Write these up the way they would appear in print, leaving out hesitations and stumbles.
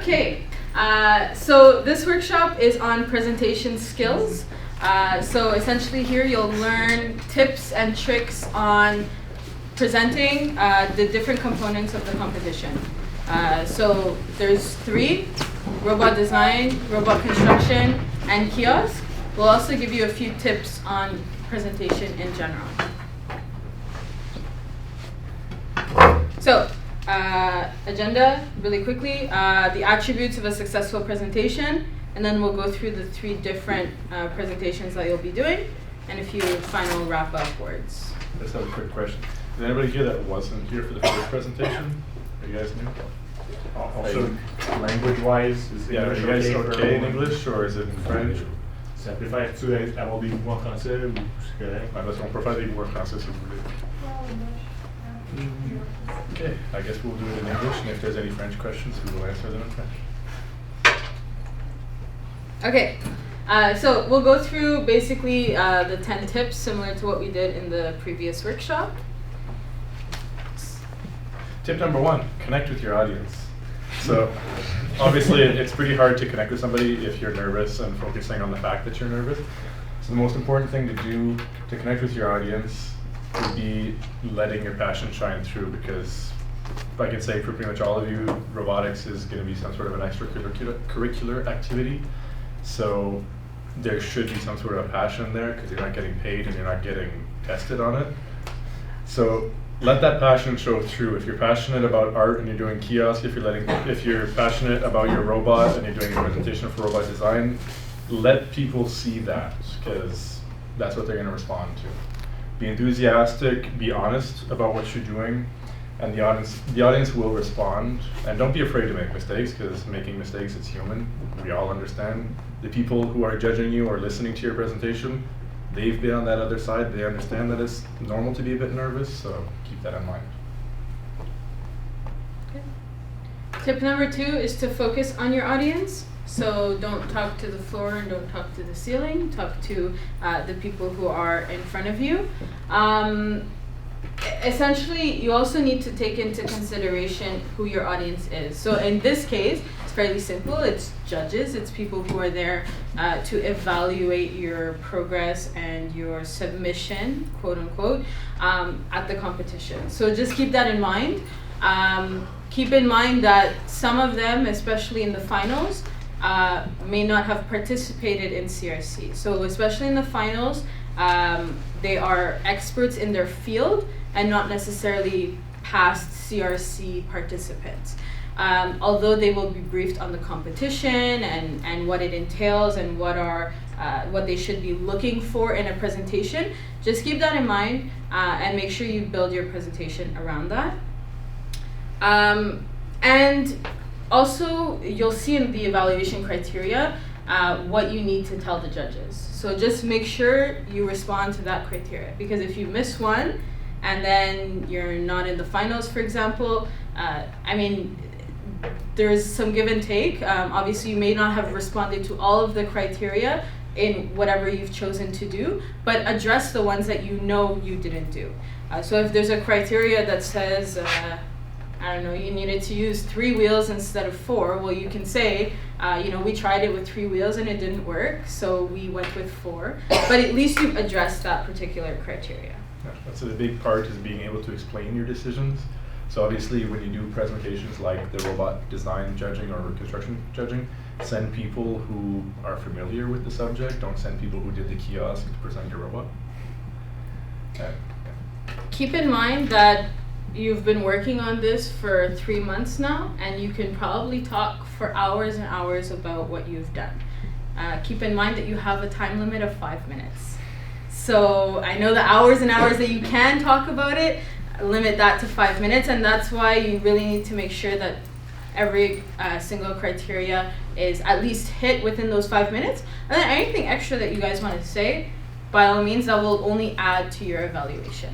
Okay, so this workshop is on presentation skills. So essentially here you'll learn tips and tricks on presenting the different components of the competition. So there's 3: robot design, robot construction, and kiosk. We'll also give you a few tips on presentation in general. So, agenda, really quickly, the attributes of a successful presentation, and then we'll go through the 3 different presentations that you'll be doing, and a few final wrap-up words. I just have a quick question. Is anybody here that wasn't here for the first presentation? Are you guys new? Also, language-wise, is English you guys okay in English, or is it in French? Simplifié, tu es avoir des mots en français ou c'est correct? Parce qu'on peut faire des mots en français si vous voulez. Okay, I guess we'll do it in English, and if there's any French questions, we will answer them in French. Okay, so we'll go through basically the 10 tips similar to what we did in the previous workshop. Tip number 1, connect with your audience. So obviously it's pretty hard to connect with somebody if you're nervous and focusing on the fact that you're nervous. So the most important thing to do to connect with your audience would be letting your passion shine through, because I can say for pretty much all of you, robotics is going to be some sort of an extracurricular activity. So there should be some sort of passion there, because you're not getting paid and you're not getting tested on it. So let that passion show through. If you're passionate about art and you're doing kiosk, if you're passionate about your robot and you're doing a presentation for robot design, let people see that, because that's what they're going to respond to. Be enthusiastic, be honest about what you're doing, and the audience will respond. And don't be afraid to make mistakes, because making mistakes is human. We all understand. The people who are judging you or listening to your presentation, they've been on that other side. They understand that it's normal to be a bit nervous, so keep that in mind. Okay. Tip number 2 is to focus on your audience. So don't talk to the floor and don't talk to the ceiling. Talk to the people who are in front of you. Essentially, you also need to take into consideration who your audience is. So in this case, it's fairly simple. It's judges. It's people who are there to evaluate your progress and your submission, quote unquote, at the competition. So just keep that in mind. Keep in mind that some of them, especially in the finals, may not have participated in CRC. So especially in the finals, they are experts in their field and not necessarily past CRC participants. Although they will be briefed on the competition and what it entails and what they should be looking for in a presentation, just keep that in mind and make sure you build your presentation around that. And also, you'll see in the evaluation criteria what you need to tell the judges. So just make sure you respond to that criteria, because if you miss one and then you're not in the finals, for example, there's some give and take. Obviously, you may not have responded to all of the criteria in whatever you've chosen to do, but address the ones that you know you didn't do. So if there's a criteria that says, I don't know, you needed to use 3 wheels instead of 4. Well, you can say, we tried it with 3 wheels and it didn't work, so we went with 4. But at least you've addressed that particular criteria. Yeah, that's a big part, is being able to explain your decisions. So obviously, when you do presentations like the robot design judging or construction judging, send people who are familiar with the subject. Don't send people who did the kiosk to present your robot. Yeah. Keep in mind that you've been working on this for 3 months now, and you can probably talk for hours and hours about what you've done. Keep in mind that you have a time limit of 5 minutes. So I know the hours and hours that you can talk about it, limit that to 5 minutes, and that's why you really need to make sure that every single criteria is at least hit within those 5 minutes. And then anything extra that you guys want to say, by all means, that will only add to your evaluation.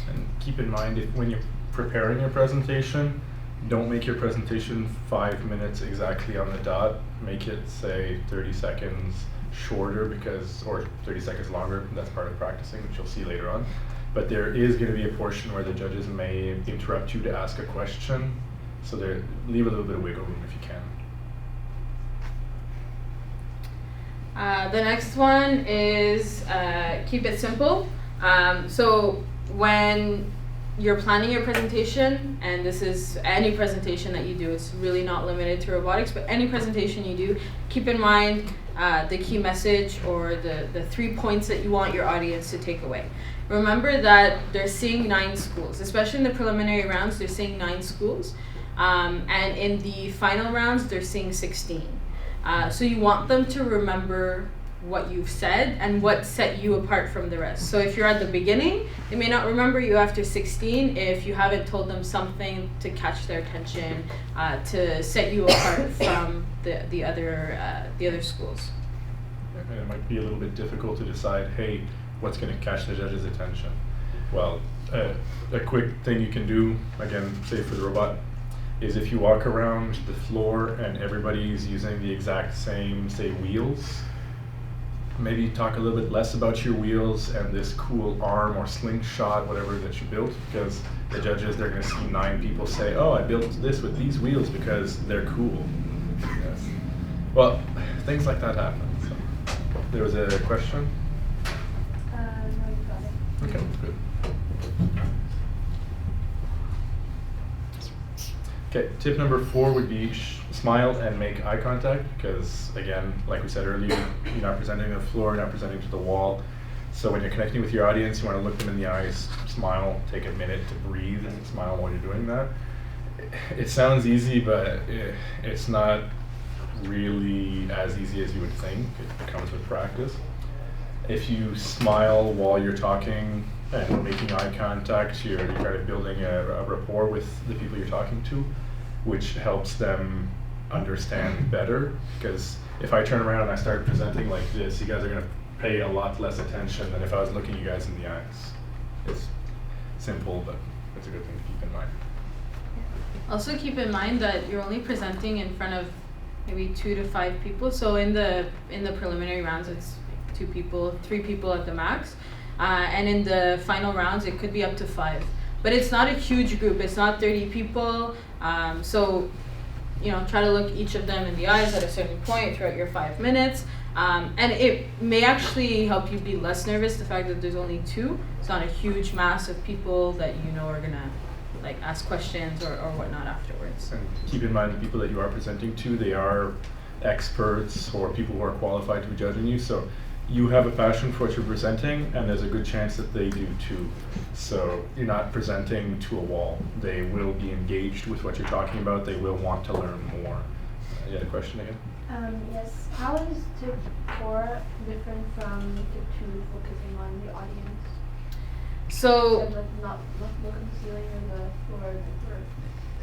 And keep in mind, when you're preparing your presentation, don't make your presentation 5 minutes exactly on the dot. Make it, say, 30 seconds shorter, or 30 seconds longer. That's part of practicing, which you'll see later on. But there is going to be a portion where the judges may interrupt you to ask a question. So leave a little bit of wiggle room if you can. The next one is keep it simple. So when you're planning your presentation, and this is any presentation that you do, it's really not limited to robotics, but any presentation you do, keep in mind the key message or the 3 points that you want your audience to take away. Remember that they're seeing 9 schools, especially in the preliminary rounds, they're seeing 9 schools. And in the final rounds, they're seeing 16. So you want them to remember what you've said and what set you apart from the rest. So if you're at the beginning, they may not remember you after 16 if you haven't told them something to catch their attention, to set you apart from the other schools. And it might be a little bit difficult to decide, hey, what's going to catch the judge's attention? Well, a quick thing you can do, again, say for the robot, is if you walk around the floor and everybody's using the exact same, say, wheels, maybe talk a little bit less about your wheels and this cool arm or slingshot, whatever that you built, because the judges, they're going to see 9 people say, oh, I built this with these wheels because they're cool. Yes. Well, things like that happen. So. There was a question? No, you got it. Okay, good. Okay, tip number 4 would be smile and make eye contact, because again, like we said earlier, you're not presenting to the floor, you're not presenting to the wall. So when you're connecting with your audience, you want to look them in the eyes, smile, take a minute to breathe and smile while you're doing that. It sounds easy, but it's not really as easy as you would think. It comes with practice. If you smile while you're talking and making eye contact, you're kind of building a rapport with the people you're talking to, which helps them understand better. Because if I turn around and I start presenting like this, you guys are going to pay a lot less attention than if I was looking you guys in the eyes. It's simple, but it's a good thing to keep in mind. Also keep in mind that you're only presenting in front of maybe 2 to 5 people. So in the preliminary rounds, it's 2 people, 3 people at the max. And in the final rounds, it could be up to 5. But it's not a huge group. It's not 30 people. So, try to look each of them in the eyes at a certain point throughout your 5 minutes. And it may actually help you be less nervous, the fact that there's only 2. It's not a huge mass of people that are going to ask questions or whatnot afterwards. And keep in mind the people that you are presenting to, they are experts or people who are qualified to be judging you. So you have a passion for what you're presenting, and there's a good chance that they do too. So you're not presenting to a wall. They will be engaged with what you're talking about. They will want to learn more. You had a question again? Yes. How is tip 4 different from tip 2, focusing on the audience? So, not look at the ceiling or the floor.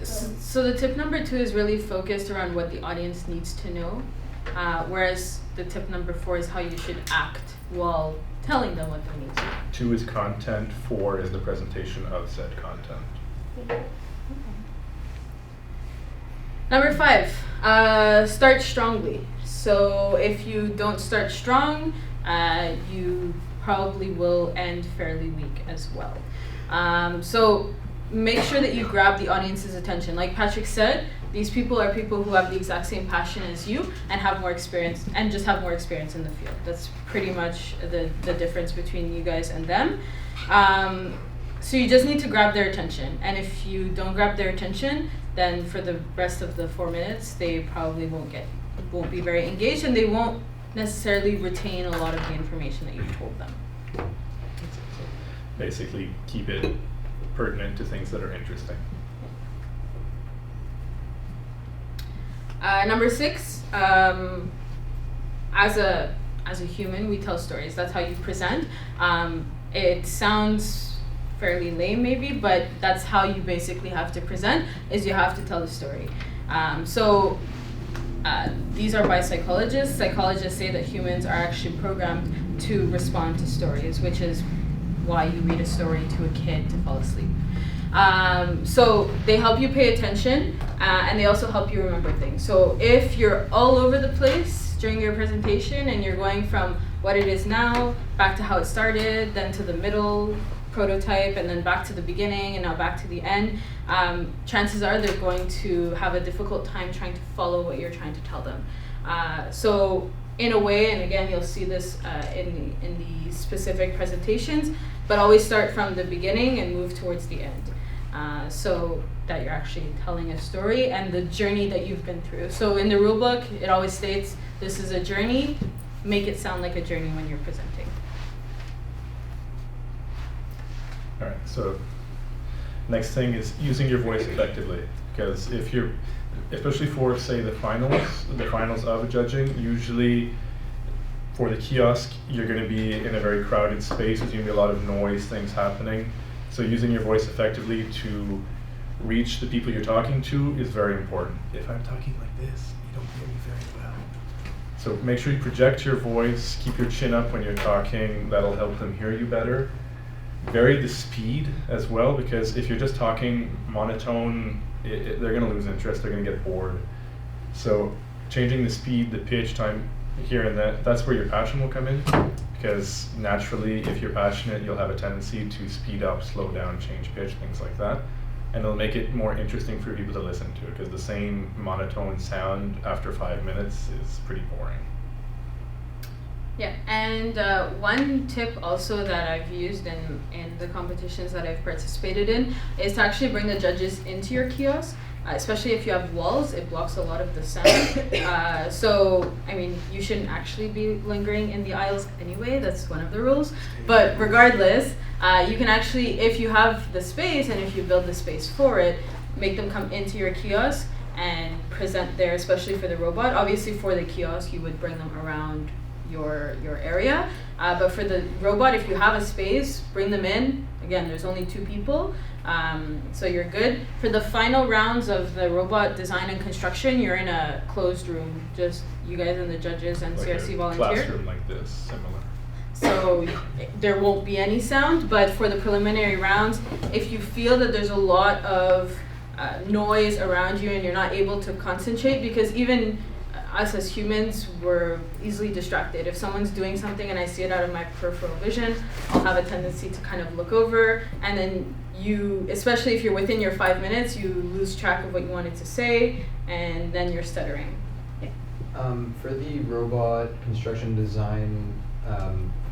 So the tip number 2 is really focused around what the audience needs to know, whereas the tip number 4 is how you should act while telling them what they need to know. 2 is content, 4 is the presentation of said content. Okay. Number 5, start strongly. So if you don't start strong, you probably will end fairly weak as well. So make sure that you grab the audience's attention. Like Patrick said, these people are people who have the exact same passion as you and have more experience and just have more experience in the field. That's pretty much the difference between you guys and them. So you just need to grab their attention. And if you don't grab their attention, then for the rest of the 4 minutes, they probably won't be very engaged, and they won't necessarily retain a lot of the information that you've told them. So basically, keep it pertinent to things that are interesting. Number 6, as a human, we tell stories. That's how you present. It sounds fairly lame maybe, but that's how you basically have to present, is you have to tell the story. These are by psychologists. Psychologists say that humans are actually programmed to respond to stories, which is why you read a story to a kid to fall asleep. So they help you pay attention, and they also help you remember things. So if you're all over the place during your presentation and you're going from what it is now back to how it started, then to the middle prototype, and then back to the beginning, and now back to the end, chances are they're going to have a difficult time trying to follow what you're trying to tell them. So in a way, and again, you'll see this in the specific presentations, but always start from the beginning and move towards the end. So that you're actually telling a story and the journey that you've been through. So in the rule book, it always states, this is a journey, make it sound like a journey when you're presenting. All right, so next thing is using your voice effectively, because if you're, especially for say the finals of judging, usually for the kiosk, you're going to be in a very crowded space. There's going to be a lot of noise, things happening. So using your voice effectively to reach the people you're talking to is very important. If I'm talking like this, you don't hear me very well. So make sure you project your voice, keep your chin up when you're talking. That'll help them hear you better. Vary the speed as well, because if you're just talking monotone, they're going to lose interest, they're going to get bored. So changing the speed, the pitch, time here and that's where your passion will come in, because naturally if you're passionate, you'll have a tendency to speed up, slow down, change pitch, things like that. And it'll make it more interesting for people to listen to, because the same monotone sound after 5 minutes is pretty boring. Yeah, and one tip also that I've used in the competitions that I've participated in is to actually bring the judges into your kiosk, especially if you have walls, it blocks a lot of the sound. So, I mean, you shouldn't actually be lingering in the aisles anyway, that's one of the rules. But regardless, you can actually, if you have the space and if you build the space for it, make them come into your kiosk and present there, especially for the robot. Obviously for the kiosk, you would bring them around your area, but for the robot, if you have a space, bring them in. Again, there's only 2 people, so you're good. For the final rounds of the robot design and construction, you're in a closed room, just you guys and the judges and Like CRC a volunteer. classroom like this, similar. So there won't be any sound, but for the preliminary rounds, if you feel that there's a lot of noise around you and you're not able to concentrate, because even us as humans, we're easily distracted. If someone's doing something and I see it out of my peripheral vision, I'll have a tendency to kind of look over, and then you, especially if you're within your 5 minutes, you lose track of what you wanted to say, and then you're stuttering. Yeah. For the robot construction design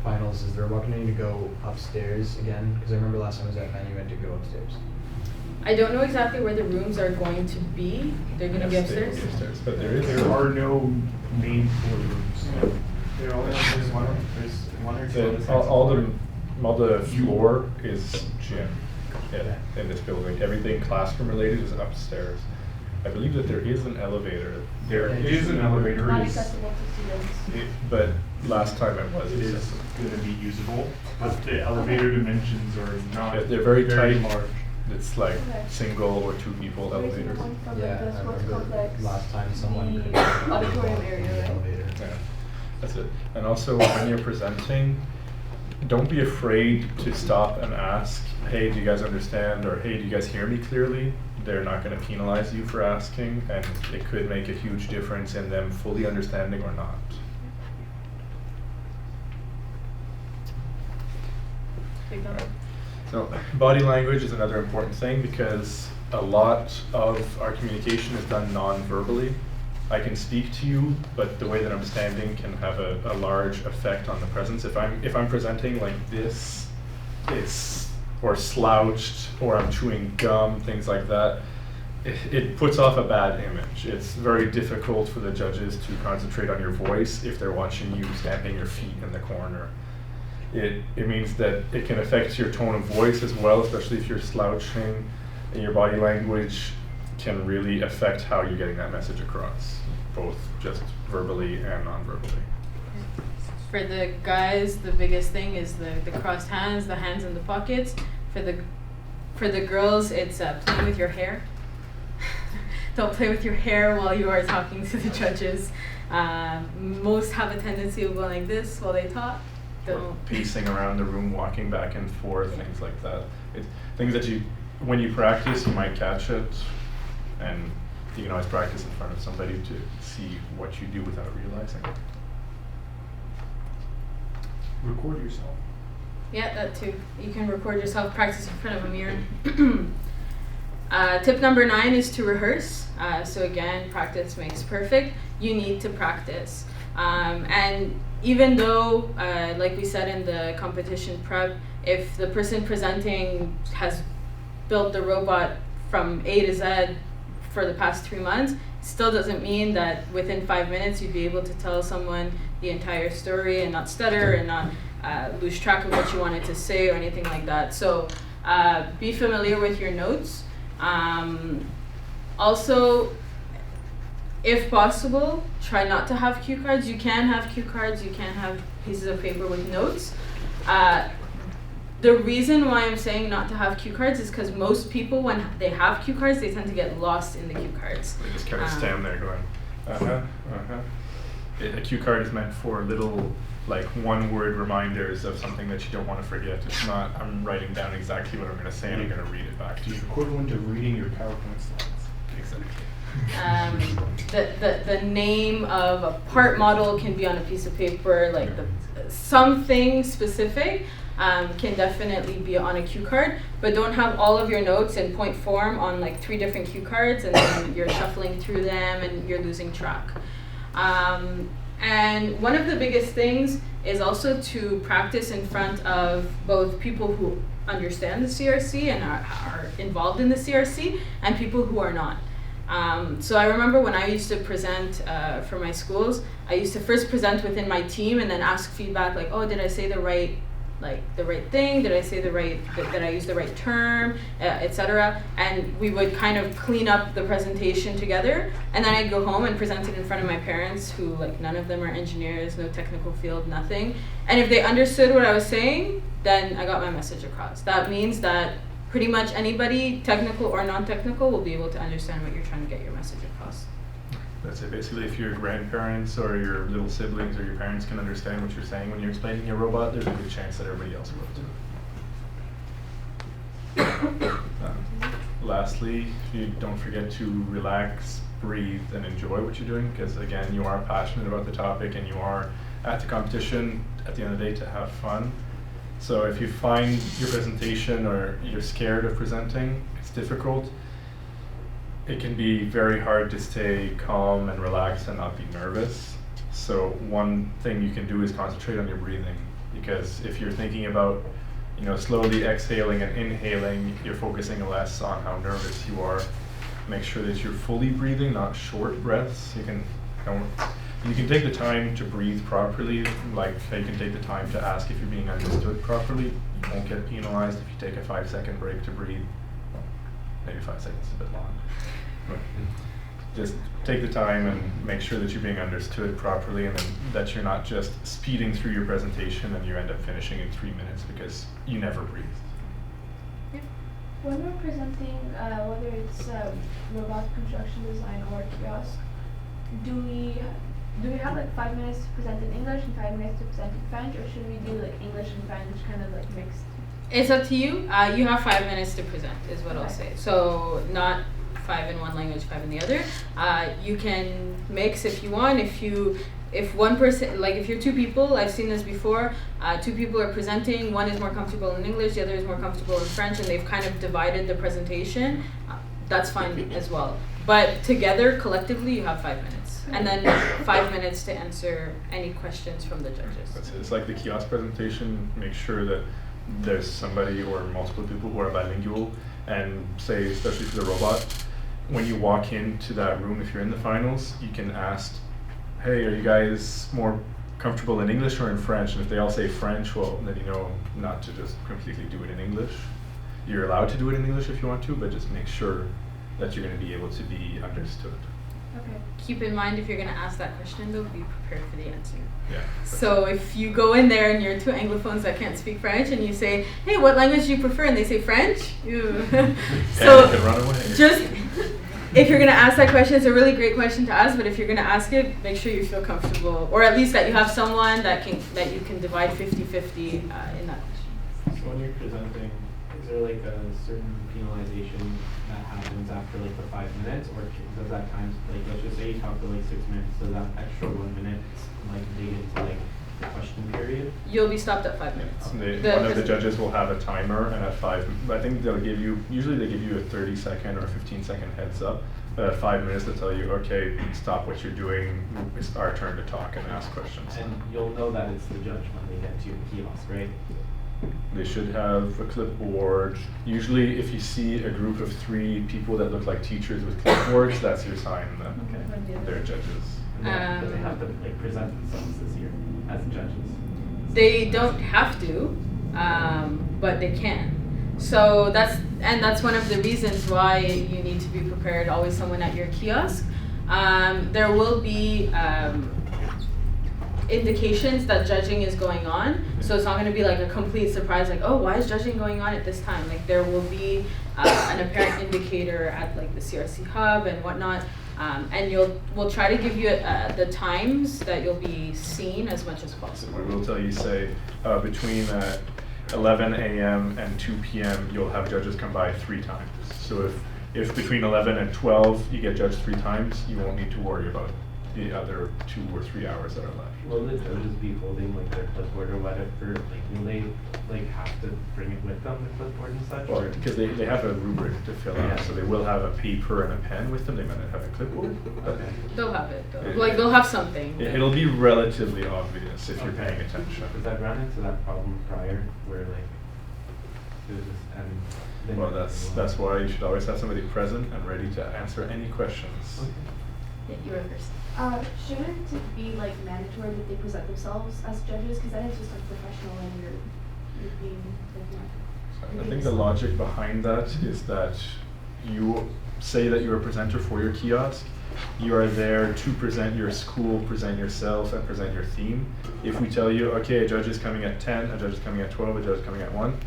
finals, is the robot going to need to go upstairs again? Because I remember last time I was at Penn, you had to go upstairs. I don't know exactly where the rooms are going to be. They're going to be upstairs. But there are no main floor rooms. There only there's one or two. All the floor is gym in this building. Everything classroom related is upstairs. I believe that there is an elevator. There is an elevator. Not Is- accessible to students. But last time it was. It is going to be usable, but the elevator dimensions are not. They're very tight. large. It's like Okay. single or 2 people Raising elevators. one from Yeah, the I sports remember complex. last time someone the couldn't auditorium go in area, the right? elevator. Yeah, that's it. And also when you're presenting, don't be afraid to stop and ask, hey, do you guys understand? Or hey, do you guys hear me clearly? They're not going to penalize you for asking, and it could make a huge difference in them fully understanding or not. So body language is another important thing, because a lot of our communication is done non-verbally. I can speak to you, but the way that I'm standing can have a large effect on the presence. If I'm presenting like this, or slouched, or I'm chewing gum, things like that, it puts off a bad image. It's very difficult for the judges to concentrate on your voice if they're watching you stamping your feet in the corner. It means that it can affect your tone of voice as well, especially if you're slouching, and your body language can really affect how you're getting that message across, both just verbally and non-verbally. For the guys, the biggest thing is the crossed hands, the hands in the pockets. For the girls, it's playing with your hair. Don't play with your hair while you are talking to the judges. Most have a tendency of going like this while they talk. Or pacing around the room, walking back and forth, things like that. Things that when you practice, you might catch it, and you can always practice in front of somebody to see what you do without realizing. Record yourself. Yeah, that too. You can record yourself, practice in front of a mirror. Tip number 9 is to rehearse. So again, practice makes perfect. You need to practice. And even though, like we said in the competition prep, if the person presenting has built the robot from A to Z for the past 3 months, still doesn't mean that within 5 minutes you'd be able to tell someone the entire story and not stutter and not lose track of what you wanted to say or anything like that. So be familiar with your notes. Also, if possible, try not to have cue cards. You can have cue cards, you can have pieces of paper with notes. The reason why I'm saying not to have cue cards is because most people, when they have cue cards, they tend to get lost in the cue cards. They just kind of stand there going, A cue card is meant for little, like, one-word reminders of something that you don't want to forget. It's not, I'm writing down exactly what I'm going to say and I'm going to read it back to you. It's equivalent to reading your PowerPoint slides. Exactly. The name of a part model can be on a piece of paper, like something specific can definitely be on a cue card, but don't have all of your notes in point form on like 3 different cue cards and then you're shuffling through them and you're losing track. And one of the biggest things is also to practice in front of both people who understand the CRC and are involved in the CRC and people who are not. So I remember when I used to present for my schools, I used to first present within my team and then ask feedback like, oh, did I say the right thing? Did I say the right, did I use the right term, etc. And we would kind of clean up the presentation together. And then I'd go home and present it in front of my parents who, like, none of them are engineers, no technical field, nothing. And if they understood what I was saying, then I got my message across. That means that pretty much anybody, technical or non-technical, will be able to understand what you're trying to get your message across. That's it. Basically, if your grandparents or your little siblings or your parents can understand what you're saying when you're explaining your robot, there's a good chance that everybody else will too. Lastly, you don't forget to relax, breathe, and enjoy what you're doing, because again, you are passionate about the topic and you are at the competition at the end of the day to have fun. So if you find your presentation or you're scared of presenting, it's difficult, it can be very hard to stay calm and relaxed and not be nervous. So one thing you can do is concentrate on your breathing, because if you're thinking about, you know, slowly exhaling and inhaling, you're focusing less on how nervous you are. Make sure that you're fully breathing, not short breaths. You can take the time to breathe properly, like you can take the time to ask if you're being understood properly. You won't get penalized if you take a 5-second break to breathe. Well, maybe 5 seconds is a bit long. But just take the time and make sure that you're being understood properly, and then that you're not just speeding through your presentation and you end up finishing in 3 minutes because you never breathed. When we're presenting, whether it's robot construction design or kiosk, do we have like 5 minutes to present in English and 5 minutes to present in French, or should we do like English and French kind of like mixed? It's up to you. You have 5 minutes to present, is what I'll say. So not 5 in one language, 5 in the other. You can mix if you want. If one person, like if you're 2 people, I've seen this before, 2 people are presenting, one is more comfortable in English, the other is more comfortable in French, and they've kind of divided the presentation, that's fine as well. But together, collectively, you have 5 minutes. And then 5 minutes to answer any questions from the judges. That's it. It's like the kiosk presentation. Make sure that there's somebody or multiple people who are bilingual, and say, especially for the robot, when you walk into that room, if you're in the finals, you can ask, hey, are you guys more comfortable in English or in French? And if they all say French, well, then you know not to just completely do it in English. You're allowed to do it in English if you want to, but just make sure that you're going to be able to be understood. Okay. Keep in mind, if you're going to ask that question, though, be prepared for the answer. Yeah. So if you go in there and you're 2 Anglophones that can't speak French, and you say, hey, what language do you prefer? And they say French. So run away. Just, if you're going to ask that question, it's a really great question to ask, but if you're going to ask it, make sure you feel comfortable, or at least that you have someone that you can divide 50-50 in that question. So when you're presenting, is there like a certain penalization that happens after like the 5 minutes, or does that time, like let's just say you talk for like 6 minutes, does that extra 1 minute like dig into like the question period? You'll be stopped at 5 minutes. One of the judges will have a timer, and at 5, I think they'll give you, usually they give you a 30-second or 15-second heads up. But at 5 minutes, they'll tell you, okay, stop what you're doing. It's our turn to talk and ask questions. And you'll know that it's the judge when they get to your kiosk, right? They should have a clipboard. Usually, if you see a group of 3 people that look like teachers with clipboards, that's your sign that they're judges. And do they have to like present themselves this year as judges? They don't have to, but they can. So that's one of the reasons why you need to be prepared. Always someone at your kiosk. There will be indications that judging is going on. So it's not going to be like a complete surprise, like, oh, why is judging going on at this time? Like there will be an apparent indicator at like the CRC hub and whatnot. And we'll try to give you the times that you'll be seen as much as possible. We will tell you, say, between 11 a.m. and 2 p.m. you'll have judges come by 3 times. So if between 11 and 12 you get judged 3 times, you won't need to worry about the other 2 or 3 hours that are left. Will the judges be holding like their clipboard or whatever? Like will they like have to bring it with them, the clipboard and such? Well, because they have a rubric to fill out, so they will have a paper and a pen with them. They might not have a clipboard. But They'll have it though. Like they'll have something. it'll be relatively obvious if you're paying attention. Because I've run into that problem prior where like it was just and then Well, that's why you should always have somebody present and ready to answer any questions. Yeah, you were first. Shouldn't it be like mandatory that they present themselves as judges? Because then it's just unprofessional and you're being like I think the logic behind that is that you say that you're a presenter for your kiosk. You are there to present your school, present yourself, and present your theme. If we tell you, okay, a judge is coming at 10, a judge is coming at 12, a judge is coming at 1,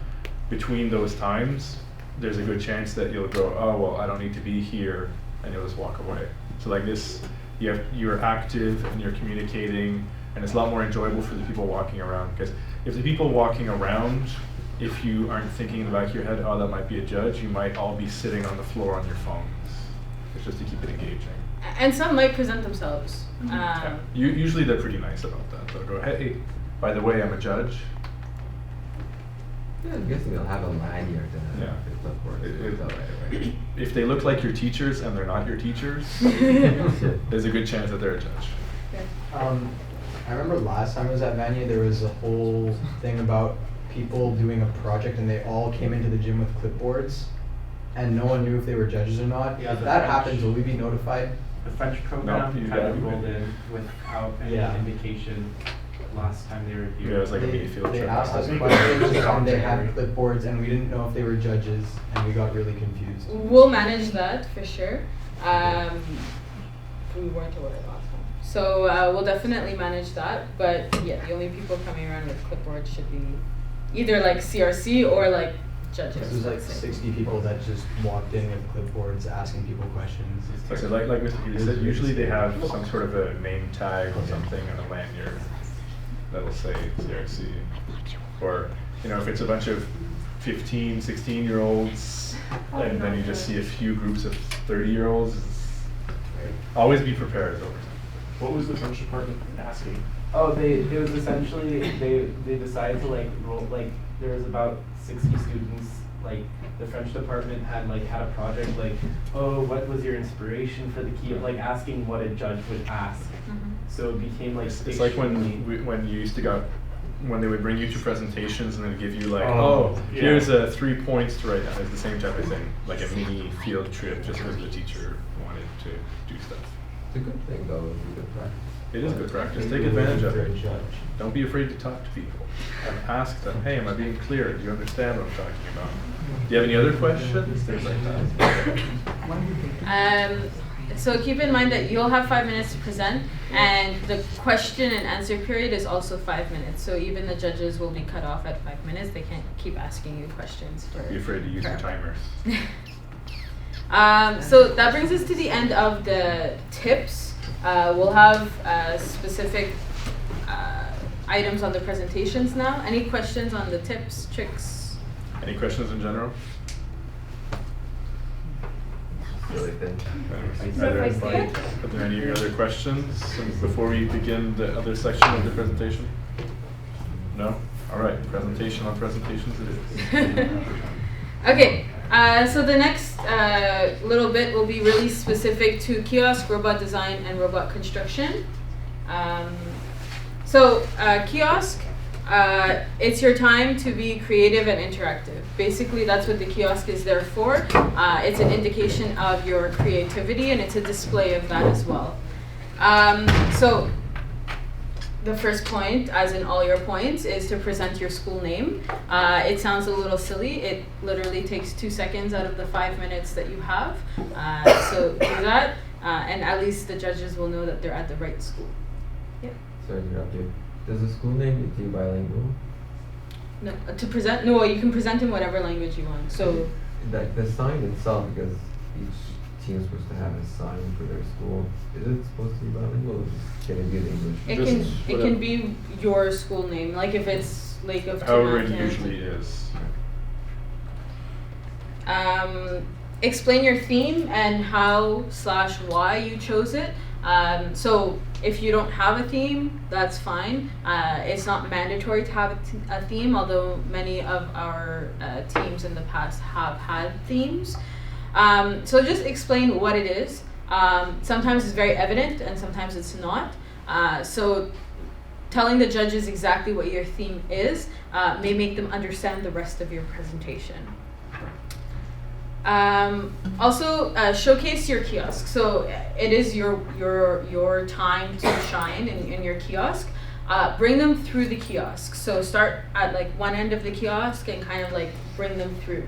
between those times, there's a good chance that you'll go, oh, well, I don't need to be here, and you'll just walk away. So like this, you're active and you're communicating, and it's a lot more enjoyable for the people walking around. Because if the people walking around, if you aren't thinking in the back of your head, oh, that might be a judge, you might all be sitting on the floor on your phones. It's just to keep it engaging. And some might present themselves. Yeah. Usually they're pretty nice about that. They'll go, hey, by the way, I'm a judge. Yeah, I'm guessing they'll have a lanyard to Yeah. the clipboard. Right. If they look like your teachers and they're not your teachers, there's a good chance that they're a judge. I remember last time I was at Vanier, there was a whole thing about people doing a project and they all came into the gym with clipboards and no one knew if they were judges or not. Yeah, If the that French- happens, will we be notified? The French program you kind gotta of be rolled ready. in without any Yeah. indication last time they were here. Yeah, it was like a mini field They trip. asked us Maybe questions it's and they had January. clipboards and we didn't know if they were judges and we got really confused. We'll manage that for sure. We weren't aware last time. So we'll definitely manage that. But yeah, the only people coming around with clipboards should be either like CRC or like judges. There's like let's say. 60 people that just walked in with clipboards asking people questions. So like Mr. Peters said, usually they have some sort of a name tag or something on a lanyard that'll say CRC. Or, if it's a bunch of 15, 16-year-olds, and then you just see a few groups of 30-year-olds, always be prepared though. What was the French department asking? Oh, it was essentially they decided to roll there was about 60 students. Like the French department had a project oh, what was your inspiration for the key? Asking what a judge would ask. Mhm. So it became It's like when you used to when they would bring you to presentations and then give you Oh, yeah. here's 3 points to write down. It's the same type of thing, like a mini field trip, just because the teacher wanted to do stuff. It's a good thing though, it's a good practice. It is good practice. Maybe Take advantage of for a it. judge. Don't be afraid to talk to people and ask them, hey, am I being clear? Do you understand what I'm talking about? Do you have any other questions? Things like that. So keep in mind that you'll have 5 minutes to present, and the question and answer period is also 5 minutes. So even the judges will be cut off at 5 minutes. They can't keep asking you questions for. Don't be afraid to use your forever. timers. So that brings us to the end of the tips. We'll have specific items on the presentations now. Any questions on the tips, tricks? Any questions in general? Really thin. Are there any other questions before we begin the other section of the presentation? No? All right, presentation on presentations it is. Okay, so the next little bit will be really specific to kiosk, robot design, and robot construction. Kiosk, it's your time to be creative and interactive. Basically, that's what the kiosk is there for. It's an indication of your creativity, and it's a display of that as well. The first point, as in all your points, is to present your school name. It sounds a little silly. It literally takes 2 seconds out of the 5 minutes that you have. So do that, and at least the judges will know that they're at the right school. Yep. Sorry to interrupt you. Does the school name need to be bilingual? No, to present. No, you can present in whatever language you want. So. Like the sign itself, because each team is supposed to have a sign for their school. Is it supposed to be bilingual, or can it be in English? It can be your school name, like if it's Lake of However it Toronto. usually is. Explain your theme and how/why you chose it. So if you don't have a theme, that's fine. It's not mandatory to have a theme, although many of our teams in the past have had themes. So just explain what it is. Sometimes it's very evident and sometimes it's not. So telling the judges exactly what your theme is may make them understand the rest of your presentation. Also, showcase your kiosk. So it is your time to shine in your kiosk. Bring them through the kiosk. So start at like one end of the kiosk and kind of like bring them through.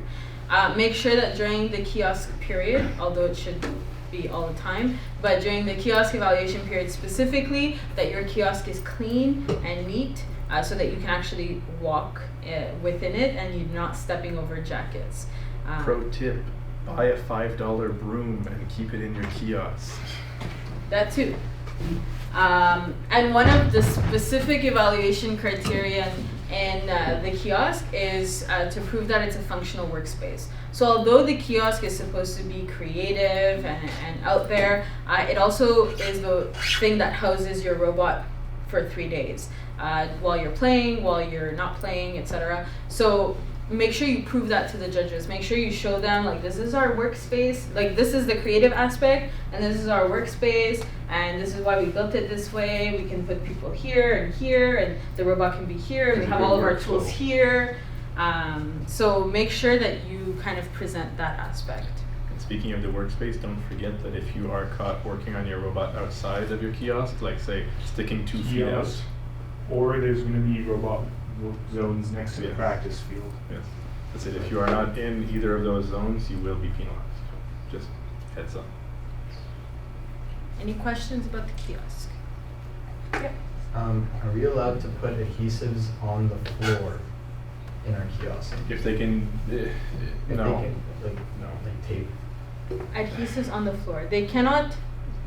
Make sure that during the kiosk period, although it should be all the time, but during the kiosk evaluation period specifically, that your kiosk is clean and neat, so that you can actually walk within it and you're not stepping over jackets. Pro tip, buy a $5 broom and keep it in your kiosk. That too. And one of the specific evaluation criteria in the kiosk is to prove that it's a functional workspace. So although the kiosk is supposed to be creative and out there, it also is the thing that houses your robot for 3 days, while you're playing, while you're not playing, etc. So make sure you prove that to the judges. Make sure you show them, like, this is our workspace, like this is the creative aspect, and this is our workspace, and this is why we built it this way. We can put people here, and the robot can be here, and we have all of our tools here. So make sure that you kind of present that aspect. And speaking of the workspace, don't forget that if you are caught working on your robot outside of your kiosk, like say sticking 2 feet out. Kiosk, or there's going to be robot work zones next to the Yes. practice field. Yes. That's it. If you are not in either of those zones, you will be penalized. Just heads up. Any questions about the kiosk? Yep. Are we allowed to put adhesives on the floor in our kiosk? If they can, If they no. can, like, No. like tape. Adhesives on the floor. They cannot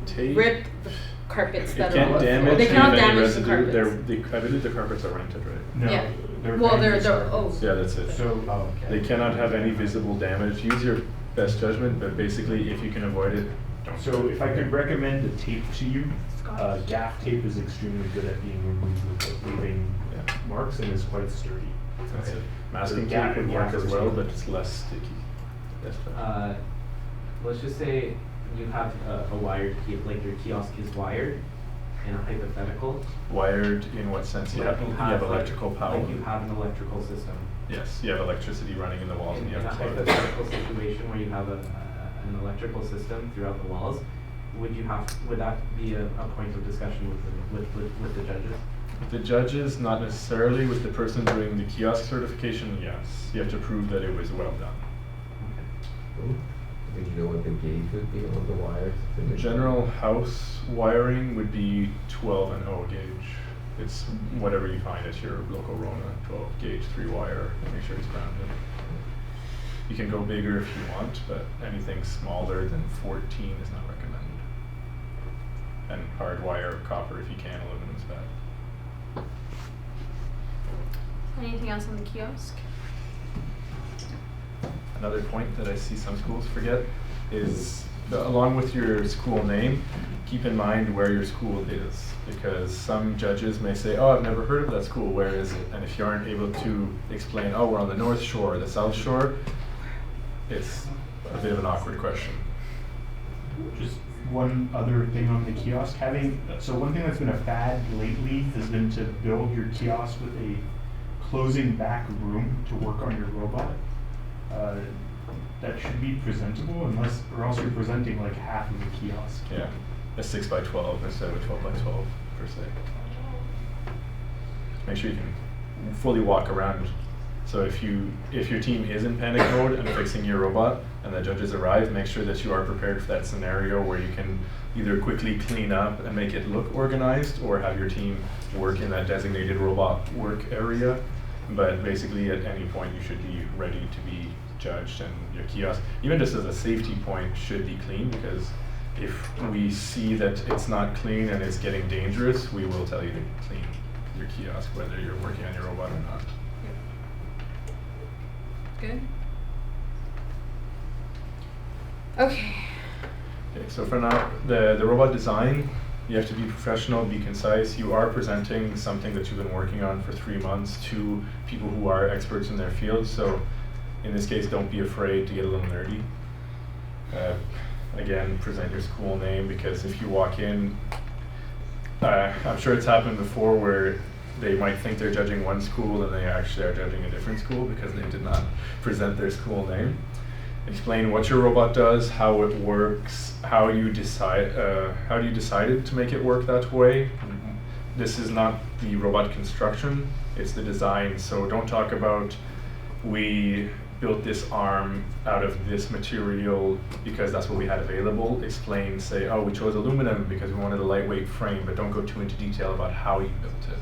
Tape. rip the carpets It that can't are. damage. They cannot any damage the residue. carpets. I believe the carpets are rented, right? No, Yeah. they're Well, they're canvas oh. carpets. Yeah, that's it. So Oh, okay. They cannot have any visible damage. Use your best judgment, but basically, if you can avoid it, don't. So if I could recommend a tape to you, gaff tape is extremely good at being removed without leaving Yeah. marks and is quite sturdy. That's Okay. it. Masking So tape would work gaffer as well, tape. but it's less sticky. That's fine. Let's just say you have a wired key, like your kiosk is wired in a hypothetical. Wired in what sense? You Like have like- electrical power. Like you have an electrical system. Yes, you have electricity running in the walls and you In a have to plug it. hypothetical situation where you have an electrical system throughout the walls, would that be a point of discussion with the judges? The judges, not necessarily. With the person doing the kiosk certification, yes. You have to prove that it was well done. Cool. Did you know what the gauge would be on the wires? The general house wiring would be 12 and 0 gauge. It's whatever you find at your local Rona, 12 gauge, 3-wire, make sure it's grounded. You can go bigger if you want, but anything smaller than 14 is not recommended. And hard wire, copper if you can, aluminum is bad. Anything else on the kiosk? Another point that I see some schools forget is, along with your school name, keep in mind where your school is, because some judges may say, oh, I've never heard of that school, where is it? And if you aren't able to explain, oh, we're on the North Shore or the South Shore, it's a bit of an awkward question. Just one other thing on the kiosk, so one thing that's been a fad lately has been to build your kiosk with a closing back room to work on your robot. That should be presentable, or else you're presenting like half of the kiosk. Yeah, a 6 by 12 instead of a 12 by 12 per se. Make sure you can fully walk around. So if your team is in panic mode and fixing your robot and the judges arrive, make sure that you are prepared for that scenario where you can either quickly clean up and make it look organized, or have your team work in that designated robot work area. But basically at any point you should be ready to be judged, and your kiosk, even just as a safety point, should be clean, because if we see that it's not clean and it's getting dangerous, we will tell you to clean your kiosk, whether you're working on your robot or not. Good. Okay. Okay, so for now, the robot design, you have to be professional, be concise. You are presenting something that you've been working on for 3 months to people who are experts in their field. So in this case, don't be afraid to get a little nerdy. Again, present your school name, because if you walk in, I'm sure it's happened before where they might think they're judging one school and they actually are judging a different school because they did not present their school name. Explain what your robot does, how it works, how you decided to make it work that way. This is not the robot construction, it's the design. So don't talk about, we built this arm out of this material because that's what we had available. Explain, say, oh, we chose aluminum because we wanted a lightweight frame, but don't go too into detail about how you built it.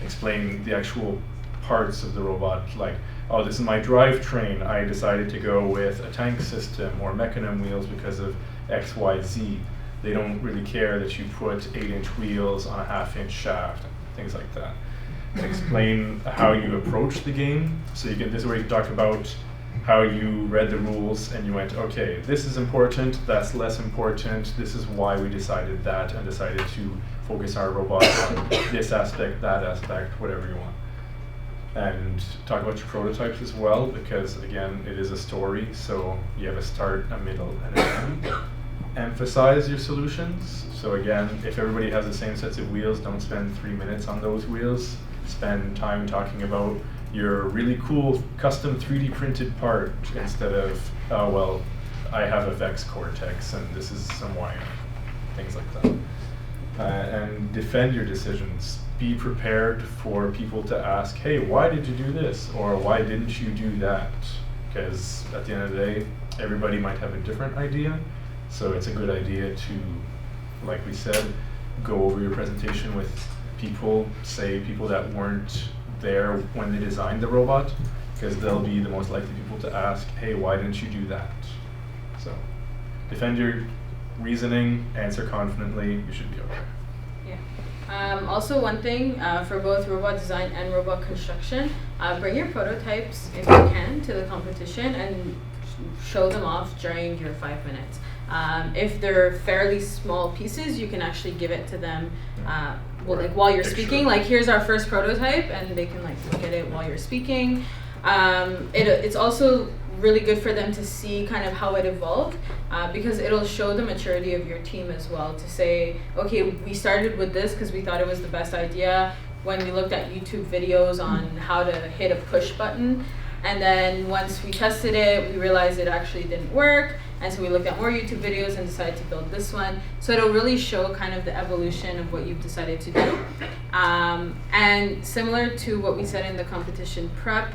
Explain the actual parts of the robot, like, oh, this is my drivetrain. I decided to go with a tank system or mechanism wheels because of X, Y, Z. They don't really care that you put 8-inch wheels on a 1/2-inch shaft, things like that. Explain how you approach the game. So you get this, where you talk about how you read the rules and you went, okay, this is important, that's less important, this is why we decided that, and decided to focus our robot on this aspect, that aspect, whatever you want. And talk about your prototypes as well, because again, it is a story, so you have a start, a middle, and an end. Emphasize your solutions. So again, if everybody has the same sets of wheels, don't spend 3 minutes on those wheels. Spend time talking about your really cool custom 3D printed part, instead of, oh, well, I have a Vex Cortex and this is some wire, things like that. And defend your decisions. Be prepared for people to ask, hey, why did you do this? Or why didn't you do that? Because at the end of the day, everybody might have a different idea. So it's a good idea to, like we said, go over your presentation with people, say people that weren't there when they designed the robot, because they'll be the most likely people to ask, hey, why didn't you do that? So defend your reasoning, answer confidently, you should be okay. Yeah. Also, one thing for both robot design and robot construction, bring your prototypes if you can to the competition and show them off during your 5 minutes. If they're fairly small pieces, you can actually give it to them while you're speaking. Like, here's our first prototype, and they can like look at it while you're speaking. It's also really good for them to see kind of how it evolved, because it'll show the maturity of your team as well, to say, okay, we started with this because we thought it was the best idea when we looked at YouTube videos on how to hit a push button, and then once we tested it, we realized it actually didn't work, and so we looked at more YouTube videos and decided to build this one. So it'll really show kind of the evolution of what you've decided to do. And similar to what we said in the competition prep,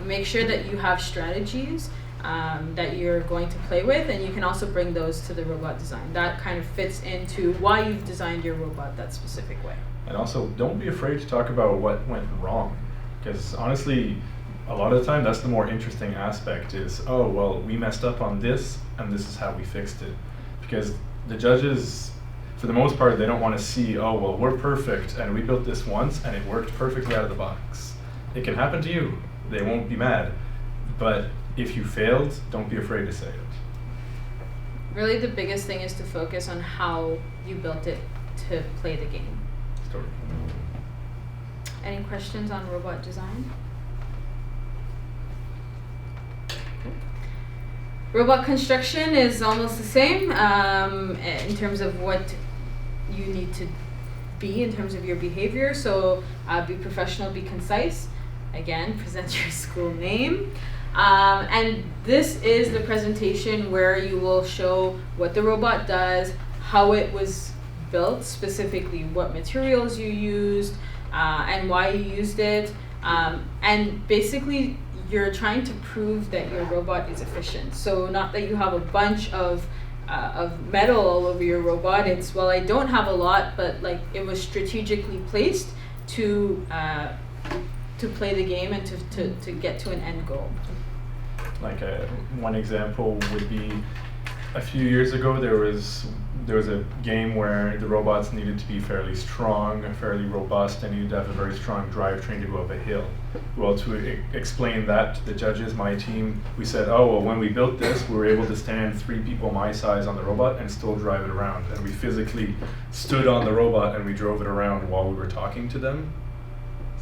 make sure that you have strategies that you're going to play with, and you can also bring those to the robot design. That kind of fits into why you've designed your robot that specific way. And also, don't be afraid to talk about what went wrong, because honestly, a lot of the time that's the more interesting aspect is, oh, well, we messed up on this and this is how we fixed it. Because the judges, for the most part, they don't want to see, oh, well, we're perfect and we built this once and it worked perfectly out of the box. It can happen to you. They won't be mad. But if you failed, don't be afraid to say it. Really the biggest thing is to focus on how you built it to play the game. Story. Any questions on robot design? Robot construction is almost the same in terms of what you need to be in terms of your behavior. So be professional, be concise. Again, present your school name. And this is the presentation where you will show what the robot does, how it was built, specifically what materials you used, and why you used it. And basically, you're trying to prove that your robot is efficient. So not that you have a bunch of metal all over your robot. It's, well, I don't have a lot, but like it was strategically placed to play the game and to get to an end goal. Like one example would be a few years ago there was a game where the robots needed to be fairly strong, fairly robust, and needed to have a very strong drivetrain to go up a hill. Well, to explain that to the judges, my team, we said, oh, well, when we built this, we were able to stand 3 people my size on the robot and still drive it around. And we physically stood on the robot and we drove it around while we were talking to them.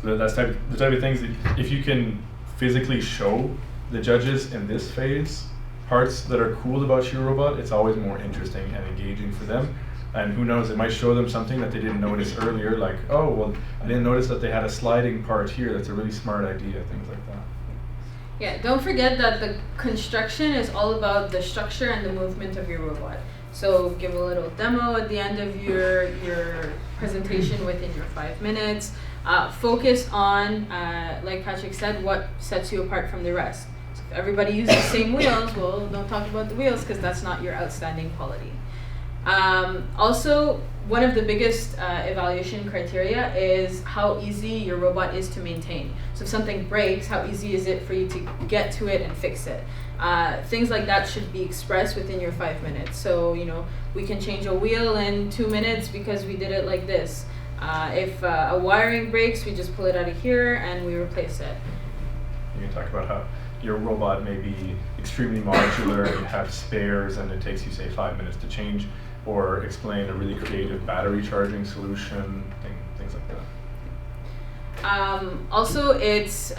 So that's the type of things that if you can physically show the judges in this phase parts that are cool about your robot, it's always more interesting and engaging for them. And who knows, it might show them something that they didn't notice earlier, like, oh, well, I didn't notice that they had a sliding part here. That's a really smart idea, things like that. Yeah, don't forget that the construction is all about the structure and the movement of your robot. So give a little demo at the end of your presentation within your 5 minutes. Focus on, like Patrick said, what sets you apart from the rest. So if everybody uses the same wheels, well, don't talk about the wheels because that's not your outstanding quality. Also, one of the biggest evaluation criteria is how easy your robot is to maintain. So if something breaks, how easy is it for you to get to it and fix it? Things like that should be expressed within your 5 minutes. So, you know, we can change a wheel in 2 minutes because we did it like this. If a wiring breaks, we just pull it out of here and we replace it. You can talk about how your robot may be extremely modular and have spares and it takes you, say, 5 minutes to change, or explain a really creative battery charging solution, things like that. Also, it's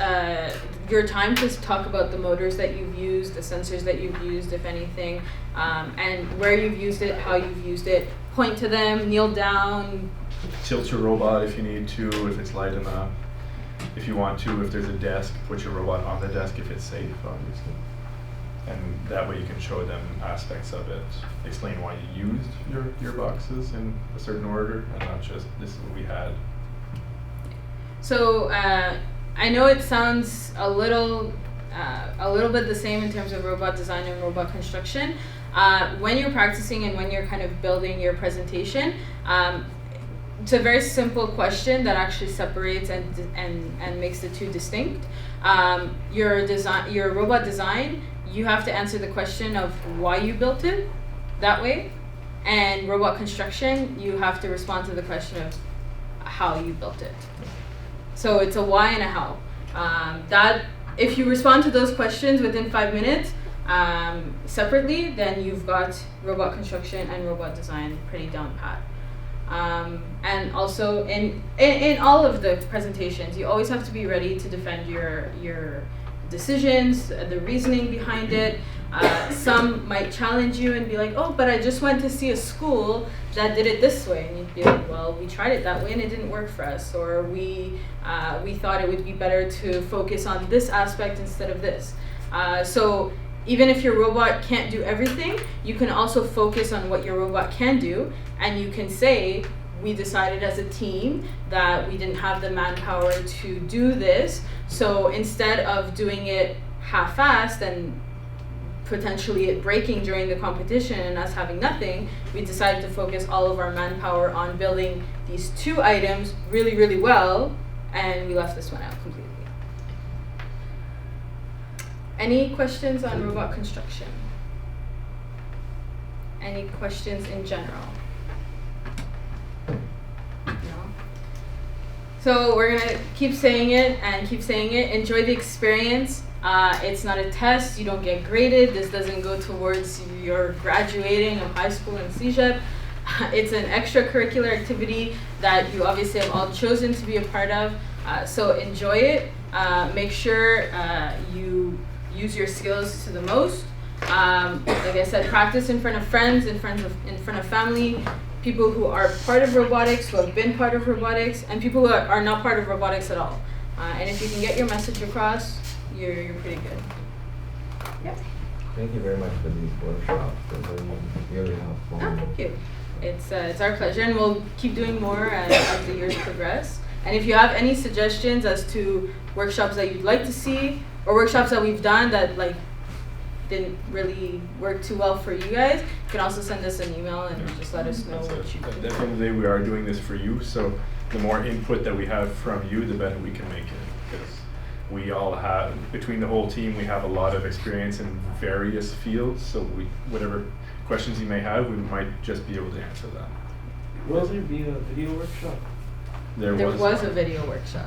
your time to talk about the motors that you've used, the sensors that you've used, if anything, and where you've used it, how you've used it. Point to them, kneel down. Tilt your robot if you need to, if it's light enough. If you want to, if there's a desk, put your robot on the desk if it's safe, obviously. And that way you can show them aspects of it, explain why you used your boxes in a certain order, and not just this is what we had. So I know it sounds a little bit the same in terms of robot design and robot construction. When you're practicing and when you're kind of building your presentation, it's a very simple question that actually separates and makes the two distinct. Your robot design, you have to answer the question of why you built it that way, and robot construction, you have to respond to the question of how you built it. So it's a why and a how. That if you respond to those questions within 5 minutes separately, then you've got robot construction and robot design pretty down pat. And also in all of the presentations, you always have to be ready to defend your decisions, the reasoning behind it. Some might challenge you and be like, oh, but I just went to see a school that did it this way. And you'd be like, well, we tried it that way and it didn't work for us. Or we thought it would be better to focus on this aspect instead of this. So even if your robot can't do everything, you can also focus on what your robot can do, and you can say, we decided as a team that we didn't have the manpower to do this, so instead of doing it half-assed and potentially it breaking during the competition and us having nothing, we decided to focus all of our manpower on building these 2 items really, really well, and we left this one out completely. Any questions on robot construction? Any questions in general? No? So we're gonna keep saying it and keep saying it. Enjoy the experience. It's not a test. You don't get graded. This doesn't go towards your graduating of high school and CEGEP. It's an extracurricular activity that you obviously have all chosen to be a part of. So enjoy it. Make sure you use your skills to the most. Like I said, practice in front of friends, in front of family, people who are part of robotics, who have been part of robotics, and people who are not part of robotics at all. And if you can get your message across, you're pretty good. Yep. Thank you very much for these workshops. They're really helpful. Oh, thank you. It's our pleasure, and we'll keep doing more as the years progress. And if you have any suggestions as to workshops that you'd like to see, or workshops that we've done that like didn't really work too well for you guys, you can also send us an email and just let us know what you At think. the end of the day, we are doing this for you, so the more input that we have from you, the better we can make it. Because we all have, between the whole team, we have a lot of experience in various fields, so whatever questions you may have, we might just be able to answer that. Will there be a video workshop? There was a video workshop.